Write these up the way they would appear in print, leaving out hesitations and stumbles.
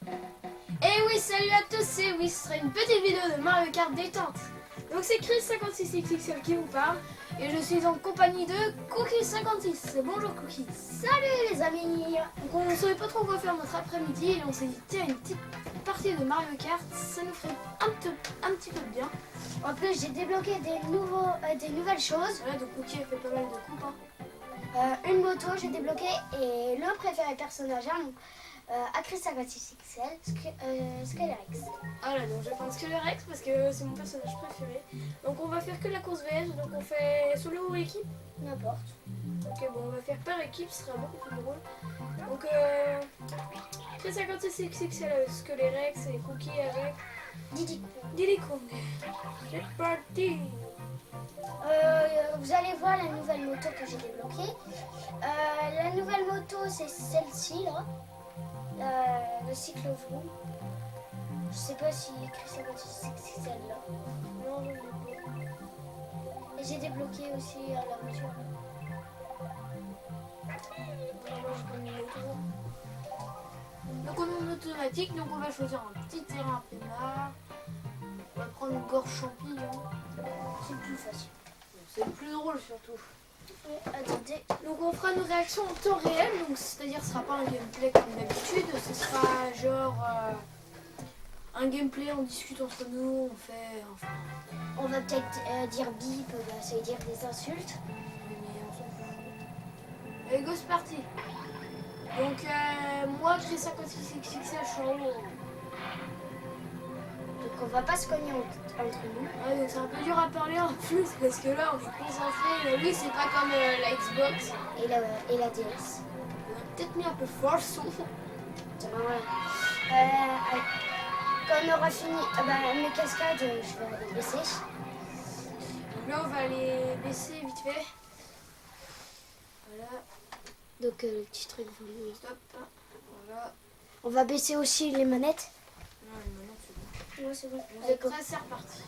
Et oui, salut à tous, c'est oui, ce sera une petite vidéo de Mario Kart détente. Donc c'est Chris56XXL qui vous parle et je suis en compagnie de Cookie56. Bonjour Cookie. Salut les amis. Donc on ne savait pas trop quoi faire notre après-midi et on s'est dit tiens, une petite partie de Mario Kart, ça nous ferait un petit peu de bien. En plus j'ai débloqué des nouvelles choses. Voilà, donc Cookie a fait pas mal de coupes. Une moto j'ai débloqué et le préféré personnage à Chris56XL, Skyrex. Voilà, donc je vais prendre Skyrex parce que c'est mon personnage préféré. Donc on va faire que la course VS, donc on fait solo ou équipe. N'importe. Ok, bon, on va faire par équipe, ce sera beaucoup plus drôle. Donc, Chris56XXL avec Skyrex et Cookie avec Diddy Kong. C'est parti. Vous allez voir la nouvelle moto que j'ai débloquée. La nouvelle moto c'est celle-ci là. Le cyclovron. Je sais pas si Chris56 c'est celle-là. Non, Et j'ai débloqué aussi la voiture. donc on est en automatique, donc on va choisir un petit terrain peinard. On va prendre une gorge champignon. C'est plus facile. C'est le plus drôle surtout. Attendez. Donc on fera nos réactions en temps réel, donc c'est-à-dire ce sera pas un gameplay comme d'habitude, ce sera genre un gameplay, on discute entre nous, on fait enfin. On va peut-être dire bip, ça veut dire des insultes. Mais on s'en fout. Allez, go, c'est parti. Donc moi Chris56XXL, je suis en haut. Donc on va pas se cogner entre nous. Ouais, donc c'est un peu dur à parler en plus parce que là on est concentré. Lui c'est pas comme la Xbox. Et la DS. On a peut-être mis un peu fort le son. Ça va, ouais. Quand on aura fini mes cascades, je vais les baisser. Donc là on va les baisser vite fait. Voilà, Donc le petit truc volume. stop. Voilà. On va baisser aussi les manettes. Non, maintenant c'est bon. Ouais, c'est bon. Allez, ça c'est reparti.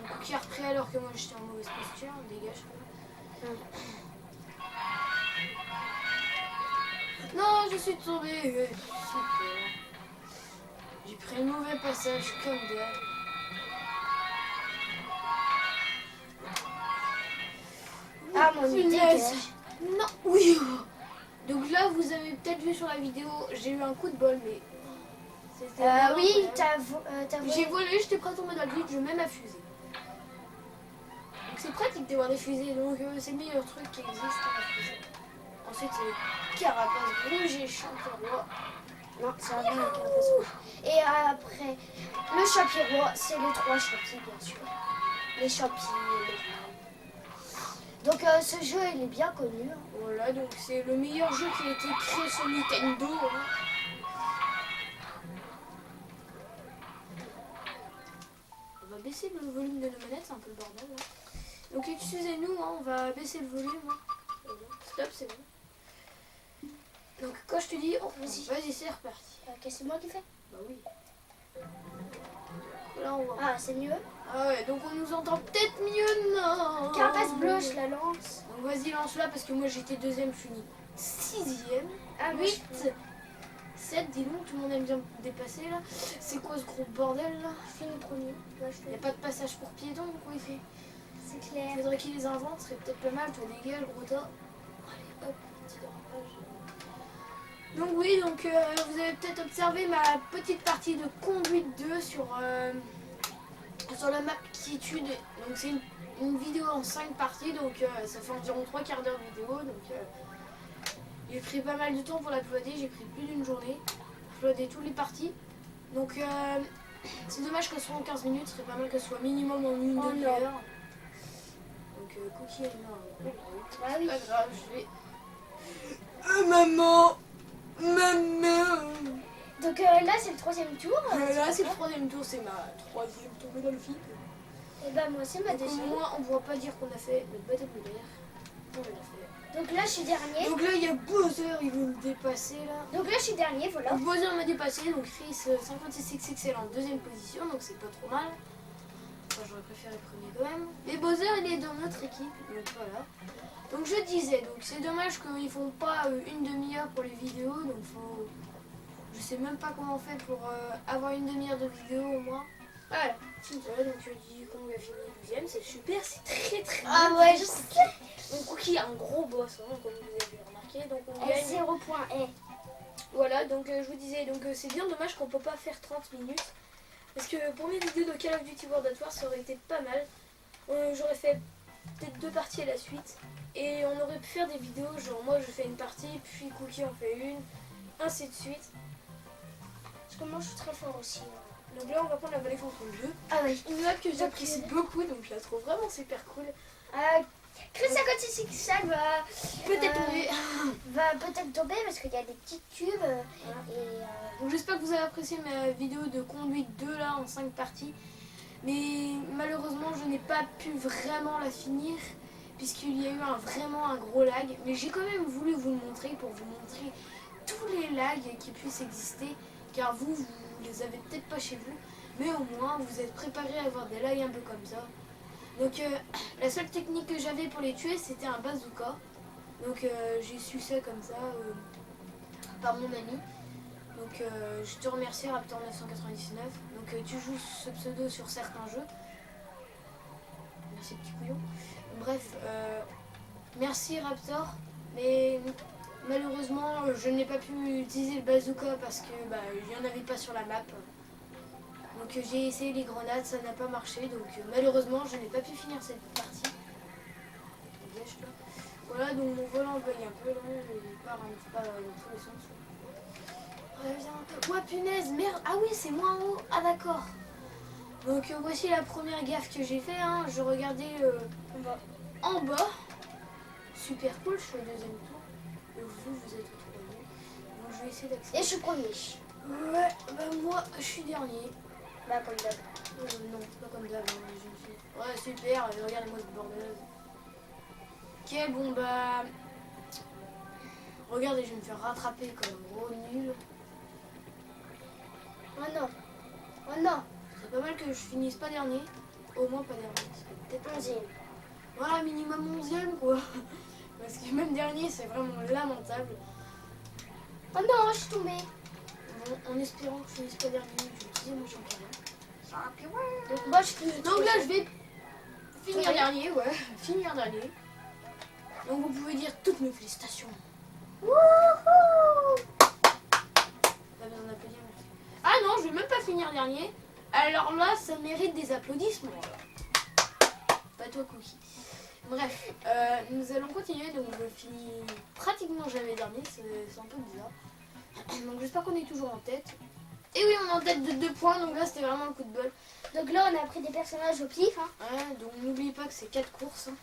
Donc qui a repris alors que moi j'étais en mauvaise posture, dégage. Non, je suis tombée. Super. J'ai pris le mauvais passage comme d'hab. Ah, mon idée. Punaise. Non, oui. Donc là, vous avez peut-être vu sur la vidéo, j'ai eu un coup de bol, mais c'était vraiment Oui, incroyable. t'as J'ai volé, j'étais prêt à tomber dans le vide, je mets ma fusée. Donc c'est pratique d'avoir des fusées, donc c'est le meilleur truc qui existe, la fusée. Ensuite, c'est les carapaces rouges et champiroi. Non, ça va avec un façon. Et après, le champiroi, c'est les 3 champis, bien sûr. Les champis et les donc ce jeu, il est bien connu. Voilà, donc c'est le meilleur jeu qui a été créé sur Nintendo. On va baisser le volume de nos manettes, c'est un peu le bordel là. Donc excusez-nous, on va baisser le volume. Stop, c'est bon. Donc quand je te dis, vas-y, c'est reparti. C'est moi qui fais. Bah oui. Là on va. Ah, c'est mieux. Ah ouais, donc on nous entend peut-être mieux, non. Carapace bleue, je la lance. Donc vas-y, lance-la parce que moi j'étais deuxième, je finis sixième. Ah, 8, 7, dis donc, tout le monde aime bien me dépasser là. C'est quoi ce gros bordel là? Je finis premier. Il n'y a pas de passage pour piétons, quoi il fait? C'est Il clair. faudrait qu'ils les inventent, ce serait peut-être pas mal, toi dégage, gros tas. Allez, hop, petit dérapage. Donc oui, donc vous avez peut-être observé ma petite partie de conduite 2 sur la map Quiétude. Donc c'est une vidéo en 5 parties, donc ça fait environ 3 quarts d'heure de vidéo. Donc j'ai pris pas mal de temps pour l'uploader, j'ai pris plus d'une journée pour uploader toutes les parties. Donc c'est dommage qu'elle soit en 15 minutes, ce serait pas mal qu'elle soit minimum en une demi-heure. Donc Cookie est mort. Ah oui. Pas grave, je vais. Maman! Donc là, c'est le 3e tour. Là, c'est le 3e tour, c'est ma 3e tombée dans le vide. Et bah, moi, c'est ma Donc, au 2e. moins, on ne pourra pas dire qu'on a fait le baptême de l'air. On l'a fait. Donc là, je suis dernier. Donc là, il y a Bowser, il veut me dépasser là. Donc là, je suis dernier, voilà. Donc, Bowser m'a dépassé, donc Chris 56XXL en 2e position, donc c'est pas trop mal. Enfin, j'aurais préféré premier quand même. Mais Bowser, il est dans notre équipe, donc voilà. Donc je disais, donc c'est dommage qu'ils font pas une demi-heure pour les vidéos, donc faut. Je sais même pas comment on fait pour avoir une demi-heure de vidéo au moins. Voilà, voilà, donc dit qu'on a fini 12ème, c'est super, c'est très Ah bien. ouais, je sais. Donc Cookie a un gros boss, hein, comme vous avez remarqué, donc on Et gagne. 0 point. Voilà, donc je vous disais, donc c'est bien dommage qu'on peut pas faire 30 minutes. Parce que pour mes vidéos de Call of Duty World at War, ça aurait été pas mal. J'aurais fait peut-être 2 parties à la suite. Et on aurait pu faire des vidéos, genre moi je fais une partie, puis Cookie en fait une, ainsi de suite. Parce que moi je suis très fort aussi. Donc là on va prendre la vallée contre 2. Ah oui. Une map que j'apprécie beaucoup, donc je la trouve vraiment super cool. Chris 56 Sac va Peut-être tomber. va peut-être tomber parce qu'il y a des petits tubes. Donc j'espère que vous avez apprécié ma vidéo de conduite 2 là en 5 parties. Mais malheureusement je n'ai pas pu vraiment la finir puisqu'il y a eu vraiment un gros lag. Mais j'ai quand même voulu vous le montrer pour vous montrer tous les lags qui puissent exister. Car vous les avez peut-être pas chez vous. Mais au moins vous êtes préparés à avoir des lags un peu comme ça. Donc la seule technique que j'avais pour les tuer c'était un bazooka. Donc j'ai su ça comme ça par mon ami. Donc je te remercie Raptor 999. Donc tu joues ce pseudo sur certains jeux. Merci petit couillon. Bref, merci Raptor. Mais malheureusement je n'ai pas pu utiliser le bazooka parce que il n'y en avait pas sur la map. Donc j'ai essayé les grenades, ça n'a pas marché. Donc malheureusement je n'ai pas pu finir cette partie. Voilà, donc mon volant bug un peu là, il part pas dans tous les sens. Reviens un peu. Ouais punaise, merde. Ah oui, c'est moins haut. Ah d'accord. Donc voici la première gaffe que j'ai fait. Hein. Je regardais en bas. Super cool, je suis au deuxième tour. Et vous êtes au troisième. Donc je vais essayer d'accéder. Et je suis premier. Ouais, moi je suis dernier. Bah comme d'hab. Non, pas comme d'hab. Ouais, super. Regardez-moi ce bordel. Ok, bon regardez, je vais me faire rattraper comme un gros nul. Oh non. Oh non. C'est pas mal que je finisse pas dernier. Au moins pas dernier. Peut-être 11e. Voilà, minimum 11e quoi. Parce que même dernier, c'est vraiment lamentable. Oh non, je suis tombée. Bon, en espérant que je finisse pas dernier, je vais utiliser mon champion. Donc moi je finis. Donc là, je vais finir Oui. dernier, ouais. Finir dernier. Donc vous pouvez dire toutes mes félicitations. Wouhou. Pas besoin d'applaudir. Ah non, je vais même pas finir dernier. Alors là, ça mérite des applaudissements. Pas toi, Cookie. Bref, nous allons continuer. Donc je finis pratiquement jamais dernier. C'est un peu bizarre. Donc j'espère qu'on est toujours en tête. Et oui, on est en tête de 2 points. Donc là, c'était vraiment le coup de bol. Donc là on a pris des personnages au pif. Hein. Ouais, donc n'oubliez pas que c'est 4 courses. Hein.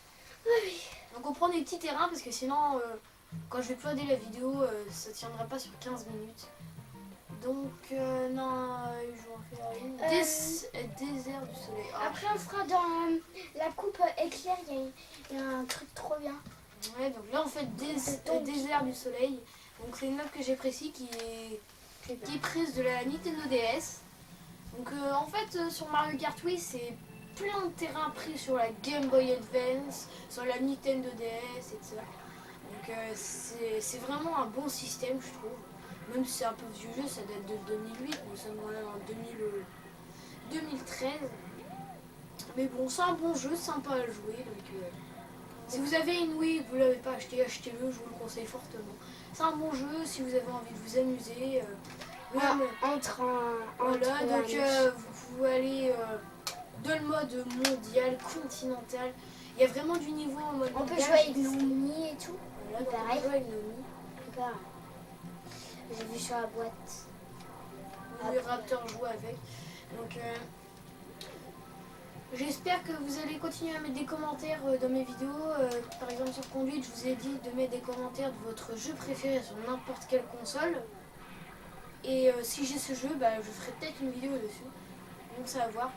Oui. Donc on prend des petits terrains parce que sinon, quand je vais uploader la vidéo, ça tiendra pas sur 15 minutes. Donc, non, je vais en faire une. Désert du soleil. Ah. Après on fera dans la coupe éclair, il y a un truc trop bien. Ouais, donc là on fait désert du soleil. Donc c'est une map que j'apprécie qui est prise de la Nintendo DS. Donc en fait sur Mario Kart Wii c'est plein de terrains pris sur la Game Boy Advance, sur la Nintendo DS, etc. Donc c'est vraiment un bon système je trouve. Même si c'est un peu vieux jeu, ça date de 2008, nous sommes en 2013. Mais bon, c'est un bon jeu, sympa à jouer. Donc, si vous avez une Wii et que vous ne l'avez pas acheté, achetez-le, je vous le conseille fortement. C'est un bon jeu si vous avez envie de vous amuser. Voilà, donc vous pouvez aller dans le mode mondial, continental. Il y a vraiment du niveau en mode on mondial. peut jouer avec Nomi et tout. Voilà, donc pareil. on peut jouer avec Nomi. Super. J'ai vu sur la boîte. Oui, Raptor joue avec. Donc j'espère que vous allez continuer à mettre des commentaires dans mes vidéos. Par exemple sur Conduite, je vous ai dit de mettre des commentaires de votre jeu préféré sur n'importe quelle console. Et si j'ai ce jeu, je ferai peut-être une vidéo dessus. Donc ça va voir.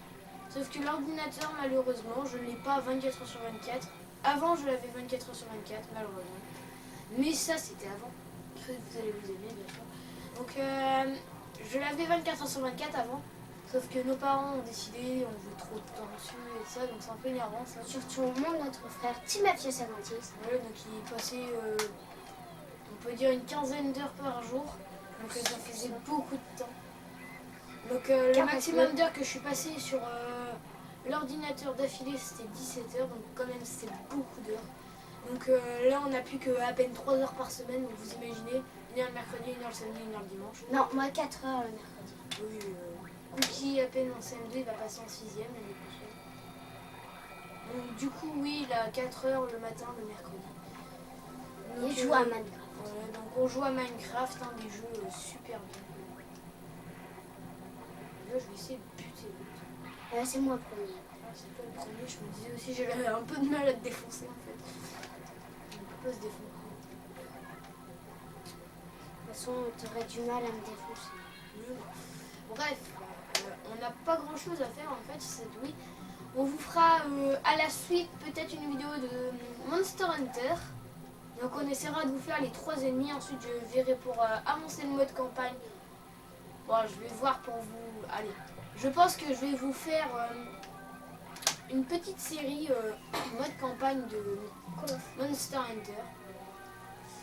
Sauf que l'ordinateur, malheureusement, je ne l'ai pas 24h/24. Avant, je l'avais 24h/24, malheureusement. Mais ça, c'était avant. Vous allez vous aimer, bien sûr. Donc, je l'avais 24h/24 avant. Sauf que nos parents ont décidé, on veut trop de temps dessus et ça, donc c'est un peu énervant ça. Surtout moi, notre frère Timothy56. Ouais, donc il passait, on peut dire une quinzaine d'heures par jour. Donc ça faisait beaucoup de temps. Donc le 40 maximum d'heures que je suis passée sur l'ordinateur d'affilée c'était 17 heures. Donc quand même c'est beaucoup d'heures. Donc là on n'a plus qu'à peine 3 heures par semaine. Donc vous imaginez, une heure le mercredi, une heure le samedi, une heure le dimanche. Non, moi 4 heures le mercredi. Oui, Cookie à peine en CM2, il va passer en 6ème l'année prochaine. Donc du coup oui, il a 4 heures le matin le mercredi. Il Donc, joue à Minecraft. voilà, donc on joue à Minecraft, un des jeux super bien. Là je vais essayer de buter l'autre. C'est moi premier. C'est pas le premier, je me disais aussi j'avais un peu de mal à te défoncer en fait. On ne peut pas se défoncer. De toute façon, t'aurais du mal à me défoncer. Bref, on n'a pas grand chose à faire en fait cette oui. On vous fera à la suite peut-être une vidéo de Monster Hunter. Donc on essaiera de vous faire les 3 ennemis. Ensuite je verrai pour avancer le mode campagne. Bon, je vais voir pour vous. Allez, je pense que je vais vous faire une petite série mode campagne de Monster Hunter.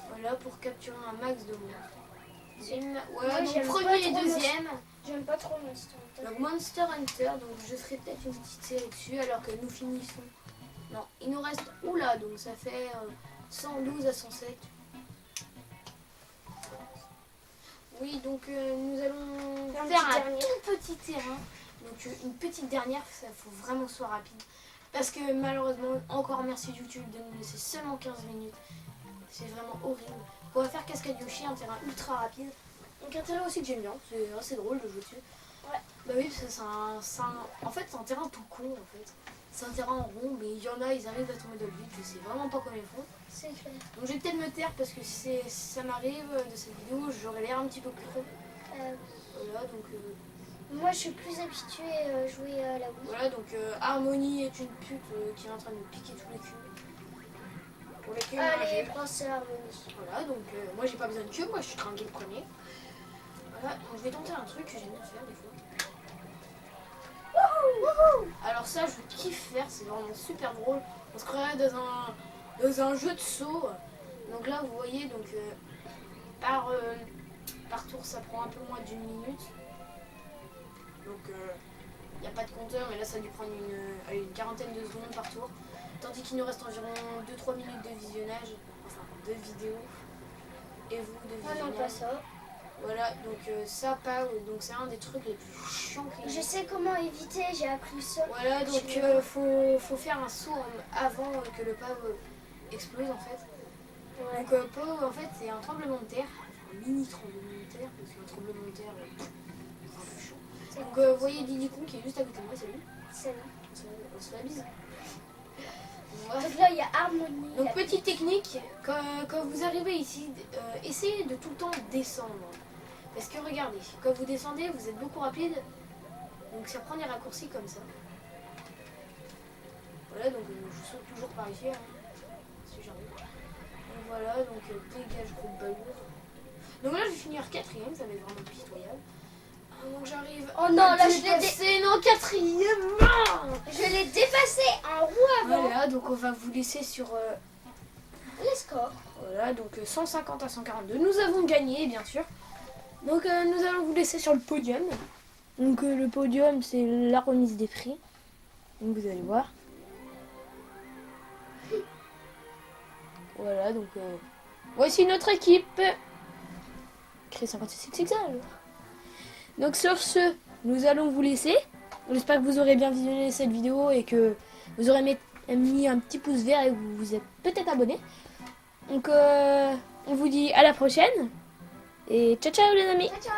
Voilà, pour capturer un max de monstres. Voilà, donc j'aime pas premier et trop deuxième. J'aime pas trop Monster Hunter. Donc Monster Hunter, donc je ferai peut-être une petite série dessus alors que nous finissons. Non, il nous reste oula, donc ça fait 112 à 107. Oui, donc nous allons faire un tout petit terrain. Donc une petite dernière, ça faut vraiment que ce soit rapide. Parce que malheureusement, encore merci YouTube de nous laisser seulement 15 minutes. C'est vraiment horrible. On va faire Cascade Yoshi, un terrain ultra rapide. Donc un terrain aussi que j'aime bien, c'est assez drôle de jouer dessus. Ouais. Bah oui, parce que en fait c'est un terrain tout con en fait. C'est un terrain en rond, mais il y en a, ils arrivent à tomber dans le vide, je sais vraiment pas comment ils font. C'est clair. Donc je vais peut-être me taire parce que si ça m'arrive de cette vidéo, j'aurais l'air un petit peu plus con. Voilà, donc Moi, je suis plus habituée à jouer à la Wii. voilà, donc Harmonie est une pute qui est en train de me piquer tous les culs. Pour lesquels Allez, prends ça, Harmonie. voilà, donc moi j'ai pas besoin de queue, moi je suis trinqué le premier. Voilà, donc je vais tenter un truc que j'aime bien faire des fois. Alors ça je kiffe faire, c'est vraiment super drôle. On se croirait dans un jeu de saut. Donc là vous voyez, donc par tour ça prend un peu moins d'une minute. Donc il n'y a pas de compteur, mais là ça a dû prendre une quarantaine de secondes par tour. Tandis qu'il nous reste environ 2-3 minutes de visionnage, enfin de vidéo. Et vous de Ah visionnage. non, pas ça. Voilà, donc ça pas, donc c'est un des trucs les plus chiants qu'il y ait. Je sais comment éviter, j'ai appris ça. Voilà, donc faut faire un saut avant que le PAV explose en fait. Ouais. Donc PAV en fait c'est un tremblement de terre, enfin, un mini tremblement de terre, parce qu'un tremblement de terre c'est un peu chaud. Donc vous voyez Diddy Kong qui est juste à côté de moi, salut. Salut. On se fait la bise. Voilà. Donc là, il y a Harmonie. Donc petite technique, quand vous arrivez ici, essayez de tout le temps descendre. Parce que regardez, quand vous descendez, vous êtes beaucoup rapide, donc ça prend des raccourcis comme ça. Voilà, donc je saute toujours par ici, hein, si j'arrive. Donc voilà, donc dégage groupe balourd. Donc là je vais finir 4ème, ça va être vraiment pitoyable. Donc j'arrive. Oh non, là je l'ai dépassé, non 4ème. Je l'ai dépassé en roue avant. Voilà, donc on va vous laisser sur Les scores. voilà, donc 150 à 142. Nous avons gagné, bien sûr. Donc nous allons vous laisser sur le podium. Donc le podium, c'est la remise des prix. Donc vous allez voir. Voilà, donc voici notre équipe. Créé 56XL. Donc sur ce, nous allons vous laisser. J'espère que vous aurez bien visionné cette vidéo et que vous aurez mis un petit pouce vert et que vous vous êtes peut-être abonné. Donc on vous dit à la prochaine. Et ciao ciao les amis. Ciao, ciao.